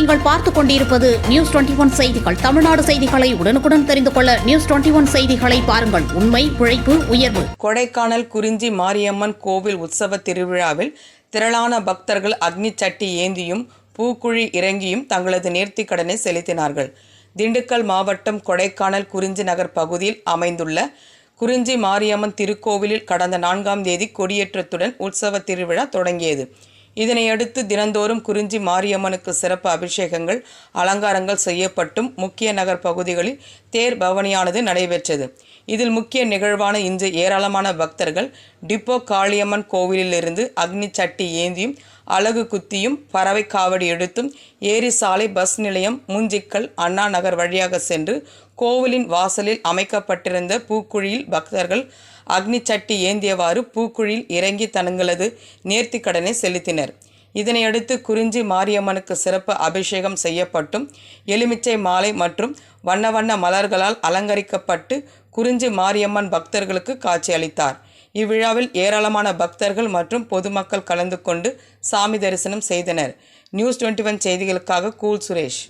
நீங்கள் பார்த்துக் கொண்டிருப்பது நியூஸ் 21 செய்திகள். தமிழ்நாடு செய்திகளை உடனுக்குடன் தெரிந்து கொள்ள நியூஸ் 21 செய்திகளை பாருங்கள். உண்மை, உழைப்பு, உயர்வு. கொடைக்கானல் குறிஞ்சி மாரியம்மன் கோவில் உற்சவ திருவிழாவில் திரளான பக்தர்கள் அக்னி சட்டி ஏந்தியும் பூக்குழி இறங்கியும் தங்களது நேர்த்திக் கடனை செலுத்தினார்கள். திண்டுக்கல் மாவட்டம் கொடைக்கானல் குறிஞ்சி நகர் பகுதியில் அமைந்துள்ள குறிஞ்சி மாரியம்மன் திருக்கோவிலில் கடந்த 4ஆம் தேதி கொடியேற்றத்துடன் உற்சவ திருவிழா தொடங்கியது. இதனையடுத்து தினந்தோறும் குறிஞ்சி மாரியம்மனுக்கு சிறப்பு அபிஷேகங்கள், அலங்காரங்கள் செய்யப்பட்டும் முக்கிய நகர் பகுதிகளில் தேர் பவனியானது நடைபெற்றது. இதில் முக்கிய நிகழ்வான இன்று ஏராளமான பக்தர்கள் டிப்போ காளியம்மன் கோவிலிலிருந்து அக்னி சட்டி ஏந்தியும் அலகு குத்தியும் பறவை காவடி எடுத்தும் ஏரி சாலை, பஸ் நிலையம், மூஞ்சிக்கல், அண்ணா நகர் வழியாக சென்று கோவிலின் வாசலில் அமைக்கப்பட்டிருந்த பூக்குழியில் பக்தர்கள் அக்னி சட்டி ஏந்தியவாறு பூக்குழியில் இறங்கி தங்களது நேர்த்திக் கடனை செலுத்தினர். இதனையடுத்து குறிஞ்சி மாரியம்மனுக்கு சிறப்பு அபிஷேகம் செய்யப்பட்டும் எலுமிச்சை மாலை மற்றும் வண்ண வண்ண மலர்களால் அலங்கரிக்கப்பட்டு குறிஞ்சி மாரியம்மன் பக்தர்களுக்கு காட்சியளித்தார். இவ்விழாவில் ஏராளமான பக்தர்கள் மற்றும் பொதுமக்கள் கலந்து கொண்டு சாமி தரிசனம் செய்தனர். நியூஸ் 21 செய்திகளுக்காக கூல் சுரேஷ்.